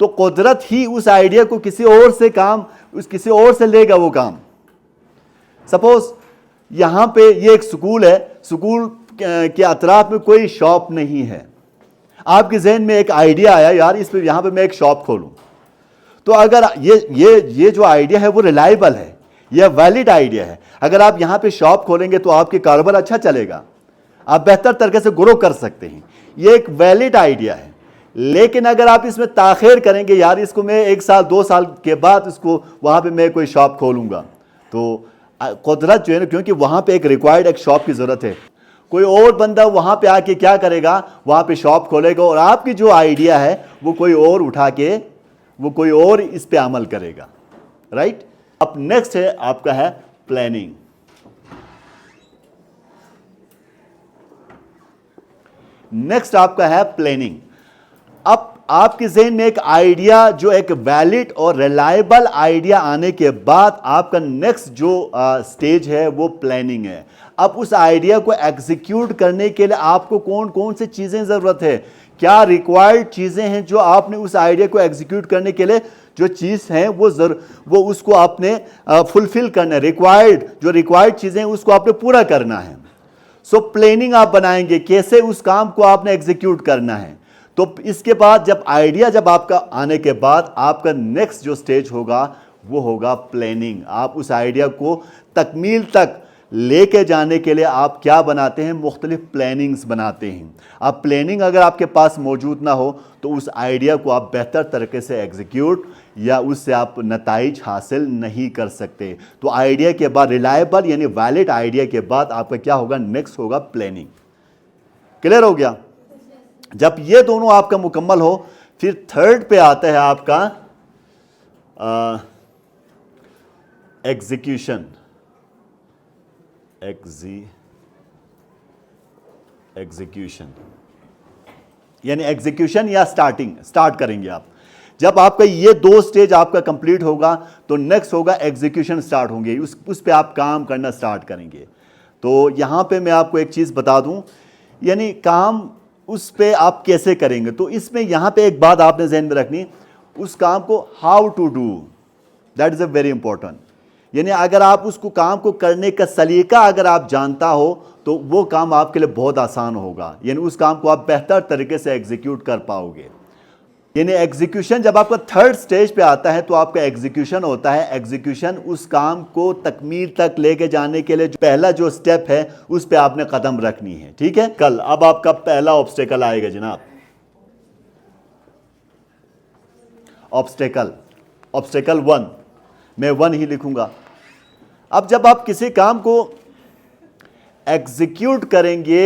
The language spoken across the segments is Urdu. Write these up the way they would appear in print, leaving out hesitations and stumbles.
تو قدرت ہی اس آئیڈیا کو کسی اور سے لے گا وہ کام. سپوز یہاں پہ یہ ایک سکول ہے, سکول کے اطراف میں کوئی شاپ نہیں ہے, آپ کے ذہن میں ایک آئیڈیا آیا یار اس پہ یہاں پہ میں ایک شاپ کھولوں. تو اگر یہ جو آئیڈیا ہے وہ ریلائبل ہے, یہ ویلڈ آئیڈیا ہے, اگر آپ یہاں پہ شاپ کھولیں گے تو آپ کے کاروبار اچھا چلے گا, آپ بہتر طریقے سے گرو کر سکتے ہیں, یہ ایک ویلڈ آئیڈیا ہے. لیکن اگر آپ اس میں تاخیر کریں گے یار اس کو میں 1 سال 2 سال کے بعد اس کو وہاں پہ میں کوئی شاپ کھولوں گا, تو قدرت جو ہے نا, کیونکہ وہاں پہ ایک شاپ کی ضرورت ہے, کوئی اور بندہ وہاں پہ آ کے کیا کرے گا, وہاں پہ شاپ کھولے گا اور آپ کی جو آئیڈیا ہے وہ کوئی اور اٹھا کے وہ کوئی اور اس پہ عمل کرے گا, رائٹ. اب نیکسٹ ہے آپ کا ہے پلاننگ. نیکسٹ آپ کا ہے پلاننگ. اب آپ کے ذہن میں ایک آئیڈیا جو ایک ویلڈ اور ریلائبل آئیڈیا آنے کے بعد آپ کا نیکسٹ جو سٹیج ہے وہ پلاننگ ہے. اب اس آئیڈیا کو ایگزیکیوٹ کرنے کے لیے آپ کو کون سی چیزیں ضرورت ہے, کیا ریکوائرڈ چیزیں ہیں جو آپ نے اس آئیڈیا کو ایگزیکیوٹ کرنے کے لیے جو چیز ہیں وہ اس کو آپ نے فلفل کرنا ہے, جو ریکوائرڈ چیزیں ہیں اس کو آپ نے پورا کرنا ہے. سو پلاننگ آپ بنائیں گے کیسے اس کام کو آپ نے ایگزیکیوٹ کرنا ہے. تو اس کے بعد جب آپ کا آنے کے بعد آپ کا نیکسٹ جو سٹیج ہوگا وہ ہوگا پلاننگ. آپ اس آئیڈیا کو تکمیل تک لے کے جانے کے لیے آپ کیا بناتے ہیں, مختلف پلاننگز بناتے ہیں. اب پلاننگ اگر آپ کے پاس موجود نہ ہو تو اس آئیڈیا کو آپ بہتر طریقے سے ایگزیکیوٹ یا اس سے آپ نتائج حاصل نہیں کر سکتے. تو آئیڈیا کے بعد ریلائبل یعنی ویلڈ آئیڈیا کے بعد آپ کا کیا ہوگا, نیکسٹ ہوگا پلاننگ. کلیئر ہو گیا؟ جب یہ دونوں آپ کا مکمل ہو پھر تھرڈ پہ آتا ہے آپ کا ایگزیکیوشن. ایگزیکیوشن یعنی ایگزیکیوشن یا سٹارٹ کریں گے آپ. جب آپ کا یہ 2 سٹیج آپ کا کمپلیٹ ہوگا تو نیکسٹ ہوگا ایگزیکیوشن سٹارٹ ہوں گے, اس پہ آپ کام کرنا سٹارٹ کریں گے. تو یہاں پہ میں آپ کو ایک چیز بتا دوں, یعنی کام اس پہ آپ کیسے کریں گے. تو اس میں یہاں پہ ایک بات آپ نے ذہن میں رکھنی, اس کام کو how to do, that is a very important. یعنی اگر آپ اس کو کام کو کرنے کا سلیقہ اگر آپ جانتا ہو تو وہ کام آپ کے لیے بہت آسان ہوگا, یعنی اس کام کو آپ بہتر طریقے سے ایگزیکیوٹ کر پاؤ گے. یعنی ایگزیکیوشن جب آپ کا تھرڈ سٹیج پہ آتا ہے تو آپ کا ایگزیکیوشن ہوتا ہے. ایگزیکیوشن اس کام کو تکمیل تک لے کے جانے کے لیے پہلا جو سٹیپ ہے اس پہ آپ نے قدم رکھنی ہے, ٹھیک ہے. کل اب آپ کا پہلا آبسٹیکل آئے گا جناب, آبسٹیکل 1, میں 1 ہی لکھوں گا. اب جب آپ کسی کام کو ایگزیکیوٹ کریں گے,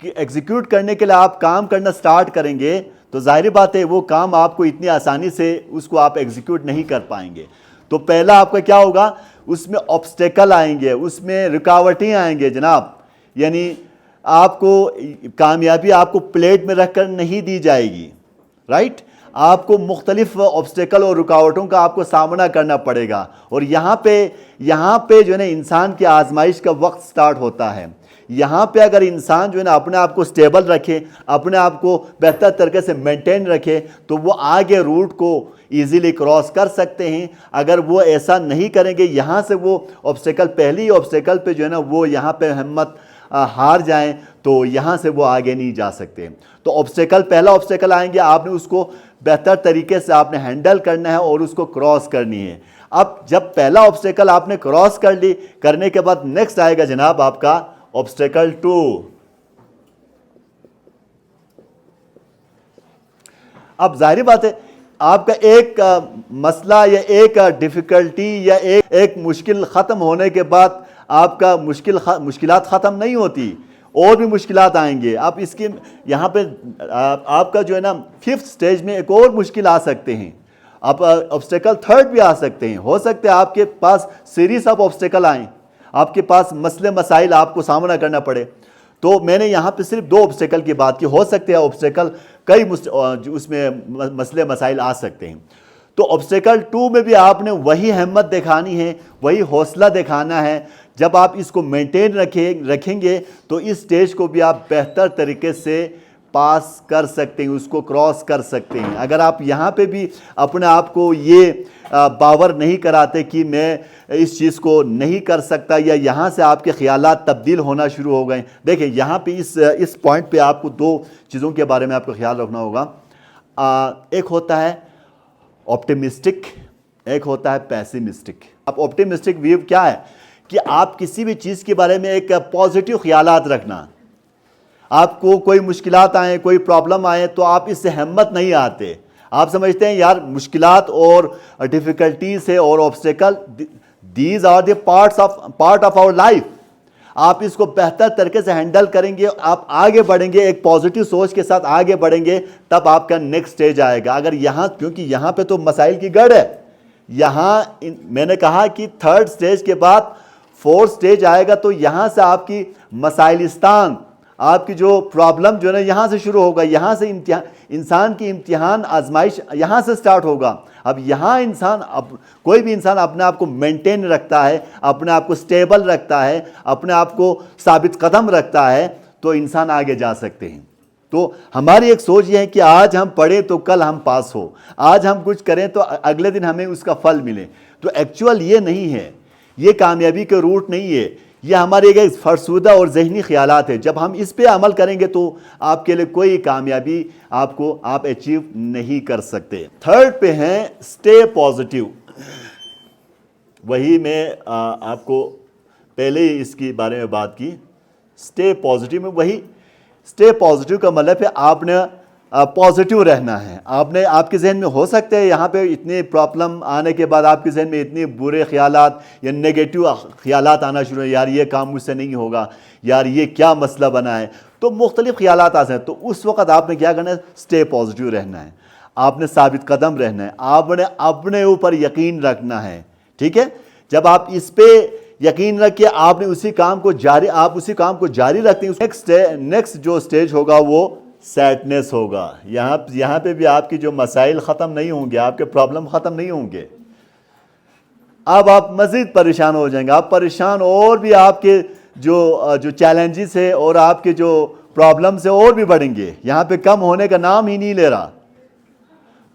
ایگزیکیوٹ کرنے کے لیے آپ کام کرنا سٹارٹ کریں گے تو ظاہری بات ہے وہ کام آپ کو اتنی آسانی سے اس کو آپ ایگزیکیوٹ نہیں کر پائیں گے. تو پہلا آپ کا کیا ہوگا, اس میں آبسٹیکل آئیں گے, اس میں رکاوٹیں آئیں گے جناب. یعنی آپ کو کامیابی آپ کو پلیٹ میں رکھ کر نہیں دی جائے گی, رائٹ. آپ کو مختلف آبسٹیکل اور رکاوٹوں کا آپ کو سامنا کرنا پڑے گا. اور یہاں پہ جو ہے نا انسان کی آزمائش کا وقت سٹارٹ ہوتا ہے. یہاں پہ اگر انسان جو ہے نا اپنے آپ کو سٹیبل رکھے, اپنے آپ کو بہتر طریقے سے مینٹین رکھے تو وہ آگے روٹ کو ایزیلی کراس کر سکتے ہیں. اگر وہ ایسا نہیں کریں گے, یہاں سے وہ پہلی آبسٹیکل پہ جو ہے نا وہ یہاں پہ ہمت ہار جائیں تو یہاں سے وہ آگے نہیں جا سکتے. تو پہلا آبسٹیکل آئیں گے, آپ نے اس کو بہتر طریقے سے آپ نے ہینڈل کرنا ہے اور اس کو کراس کرنی ہے. اب جب پہلا آبسٹیکل آپ نے کراس کر لی, کرنے کے بعد نیکسٹ آئے گا جناب آپ کا آبسٹیکل 2. اب ظاہری بات ہے آپ کا ایک مسئلہ یا ایک ڈیفیکلٹی یا ایک مشکل ختم ہونے کے بعد آپ کا مشکلات ختم نہیں ہوتی, اور بھی مشکلات آئیں گے. اب اس کی یہاں پہ آپ کا جو ہے نا 5th سٹیج میں ایک اور مشکل آ سکتے ہیں. اب آبسٹیکل 3rd بھی آ سکتے ہیں. ہو سکتے ہیں آپ کے پاس سیریز آف آبسٹیکل آئیں, آپ کے پاس مسائل آپ کو سامنا کرنا پڑے. تو میں نے یہاں پہ صرف 2 آبسٹیکل کی بات کی, ہو سکتے ہیں آبسٹیکل کئی اس میں مسائل آ سکتے ہیں. تو آبسٹیکل 2 میں بھی آپ نے وہی ہمت دکھانی ہے, وہی حوصلہ دکھانا ہے. جب آپ اس کو مینٹین رکھیں گے تو اس سٹیج کو بھی آپ بہتر طریقے سے پاس کر سکتے ہیں, اس کو کراس کر سکتے ہیں. اگر آپ یہاں پہ بھی اپنے آپ کو یہ باور نہیں کراتے کہ میں اس چیز کو نہیں کر سکتا, یا یہاں سے آپ کے خیالات تبدیل ہونا شروع ہو گئے. دیکھیں یہاں پہ اس پوائنٹ پہ آپ کو دو چیزوں کے بارے میں آپ کو خیال رکھنا ہوگا. ایک ہوتا ہے آپٹیمسٹک, ایک ہوتا ہے پیسیمسٹک. اب آپٹیمسٹک ویو کیا ہے کہ آپ کسی بھی چیز کے بارے میں ایک پازیٹیو خیالات رکھنا. آپ کو کوئی مشکلات آئیں, کوئی پرابلم آئیں تو آپ اس سے ہمت نہیں آتے. آپ سمجھتے ہیں یار مشکلات اور ڈیفیکلٹیز ہے اور obstacle, these are the part of our life. آپ اس کو بہتر طریقے سے ہینڈل کریں گے, آپ آگے بڑھیں گے, ایک پازیٹیو سوچ کے ساتھ آگے بڑھیں گے, تب آپ کا نیکسٹ سٹیج آئے گا. اگر یہاں, کیونکہ یہاں پہ تو مسائل کی گڑھ ہے, یہاں میں نے کہا کہ تھرڈ سٹیج کے بعد فورتھ سٹیج آئے گا, تو یہاں سے آپ کی مسائلستان, آپ کی جو پرابلم جو ہے نا یہاں سے شروع ہوگا. یہاں سے انسان کی امتحان آزمائش یہاں سے سٹارٹ ہوگا. اب یہاں کوئی بھی انسان اپنے آپ کو مینٹین رکھتا ہے, اپنے آپ کو سٹیبل رکھتا ہے, اپنے آپ کو ثابت قدم رکھتا ہے, تو انسان آگے جا سکتے ہیں. تو ہماری ایک سوچ یہ ہے کہ آج ہم پڑھیں تو کل ہم پاس ہو, آج ہم کچھ کریں تو اگلے دن ہمیں اس کا پھل ملے. تو ایکچوئل یہ نہیں ہے, یہ کامیابی کے روٹ نہیں ہے, یہ ہمارے ایک فرسودہ اور ذہنی خیالات ہے. جب ہم اس پہ عمل کریں گے تو آپ کے لیے کوئی کامیابی آپ اچیو نہیں کر سکتے. تھرڈ پہ ہیں سٹے پازیٹیو. وہی میں آپ کو پہلے ہی اس کے بارے میں بات کی. سٹے پازیٹیو میں وہی سٹے پازیٹیو کا مطلب ہے آپ نے پازیٹیو رہنا ہے. آپ کے ذہن میں ہو سکتے ہیں یہاں پہ اتنے پرابلم آنے کے بعد آپ کے ذہن میں اتنے برے خیالات یا نیگیٹو خیالات آنا شروع ہیں, یار یہ کام مجھ سے نہیں ہوگا, یار یہ کیا مسئلہ بنا ہے, تو مختلف خیالات آتے ہیں. تو اس وقت آپ نے کیا کرنا ہے, سٹے پازیٹیو رہنا ہے, آپ نے ثابت قدم رہنا ہے, آپ نے اپنے اوپر یقین رکھنا ہے. ٹھیک ہے, جب آپ اس پہ یقین رکھ کے آپ نے اسی کام کو جاری رکھتے ہیں, نیکسٹ جو سٹیج ہوگا وہ سیڈنس ہوگا. یہاں پہ بھی آپ کی جو مسائل ختم نہیں ہوں گے, آپ کے پرابلم ختم نہیں ہوں گے. اب آپ مزید پریشان ہو جائیں گے, آپ پریشان, اور بھی آپ کے جو چیلنجز ہے اور آپ کے جو پرابلمز ہے اور بھی بڑھیں گے. یہاں پہ کم ہونے کا نام ہی نہیں لے رہا.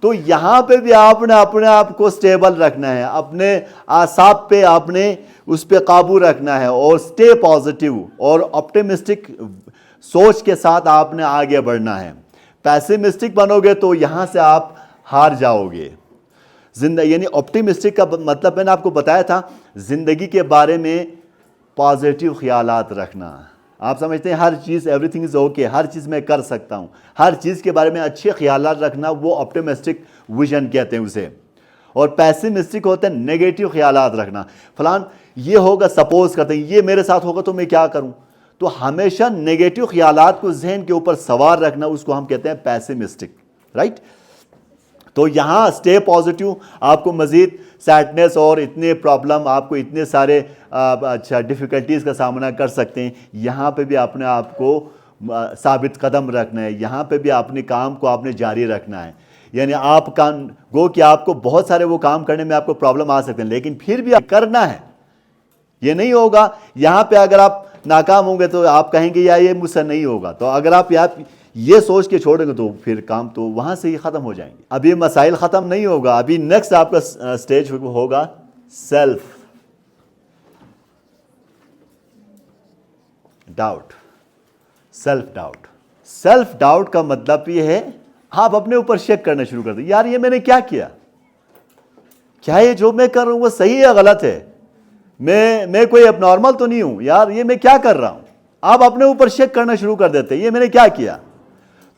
تو یہاں پہ بھی آپ نے اپنے آپ کو سٹیبل رکھنا ہے, اپنے اعصاب پہ آپ نے اس پہ قابو رکھنا ہے, اور سٹے پازیٹیو اور آپٹیمسٹک سوچ کے ساتھ آپ نے آگے بڑھنا ہے. پیسیمسٹک بنو گے تو یہاں سے آپ ہار جاؤ گے. یعنی آپٹیمسٹک کا مطلب میں نے آپ کو بتایا تھا, زندگی کے بارے میں پازیٹیو خیالات رکھنا. آپ سمجھتے ہیں ہر چیز ایوری تھنگ از اوکے, ہر چیز میں کر سکتا ہوں, ہر چیز کے بارے میں اچھے خیالات رکھنا, وہ آپٹیمسٹک ویژن کہتے ہیں اسے. اور پیسیمسٹک ہوتے ہیں نیگیٹو خیالات رکھنا, فلان یہ ہوگا, سپوز کرتے ہیں یہ میرے ساتھ ہوگا تو میں کیا کروں. تو ہمیشہ نیگیٹو خیالات کو ذہن کے اوپر سوار رکھنا, اس کو ہم کہتے ہیں پیسیمسٹک. رائٹ. تو یہاں سٹے پازیٹیو, آپ کو مزید سیڈنس اور اتنے پرابلم, آپ کو اتنے سارے ڈیفیکلٹیز کا سامنا کر سکتے ہیں, یہاں پہ بھی اپنے آپ کو ثابت قدم رکھنا ہے, یہاں پہ بھی اپنے کام کو آپ نے جاری رکھنا ہے. یعنی کہ آپ کو بہت سارے وہ کام کرنے میں آپ کو پرابلم آ سکتے ہیں, لیکن پھر بھی کرنا ہے. یہ نہیں ہوگا یہاں پہ اگر آپ ناکام ہوں گے تو آپ کہیں گے یا یہ مجھ سے نہیں ہوگا. تو اگر آپ یہ سوچ کے چھوڑیں گے تو پھر کام تو وہاں سے ہی ختم ہو جائیں گے. ابھی مسائل ختم نہیں ہوگا, ابھی نیکسٹ آپ کا سٹیج ہوگا سیلف ڈاؤٹ. سیلف ڈاؤٹ کا مطلب یہ ہے آپ اپنے اوپر شک کرنا شروع کر دیں, یار یہ میں نے کیا کیا یہ جو میں کر رہا ہوں وہ صحیح ہے غلط ہے, میں کوئی اب نارمل تو نہیں ہوں, یار یہ میں کیا کر رہا ہوں. آپ اپنے اوپر شک کرنا شروع کر دیتے ہیں, یہ میں نے کیا.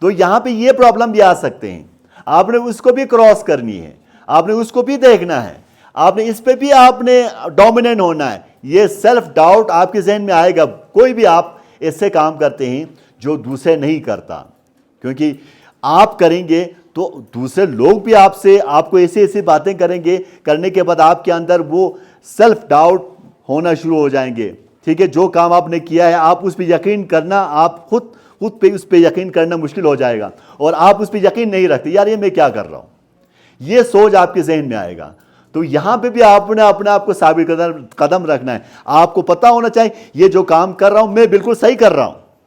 تو یہاں پہ یہ پرابلم بھی آ سکتے ہیں, آپ نے اس کو بھی کراس کرنی ہے, آپ نے اس کو بھی دیکھنا ہے, آپ نے اس پہ بھی آپ نے ڈومیننٹ ہونا ہے. یہ سیلف ڈاؤٹ آپ کے ذہن میں آئے گا. کوئی بھی آپ ایسے کام کرتے ہیں جو دوسرے نہیں کرتا, کیونکہ آپ کریں گے تو دوسرے لوگ بھی آپ کو ایسی باتیں کریں گے, کرنے کے بعد آپ کے اندر وہ سیلف ڈاؤٹ ہونا شروع ہو جائیں گے. ٹھیک ہے, جو کام آپ نے کیا ہے آپ اس پہ یقین کرنا, آپ خود پہ اس پہ یقین کرنا مشکل ہو جائے گا, اور آپ اس پہ یقین نہیں رکھتے, یار یہ میں کیا کر رہا ہوں, یہ سوچ آپ کے ذہن میں آئے گا. تو یہاں پہ بھی آپ نے اپنے آپ کو ثابت قدم رکھنا ہے. آپ کو پتہ ہونا چاہیے یہ جو کام کر رہا ہوں میں بالکل صحیح کر رہا ہوں,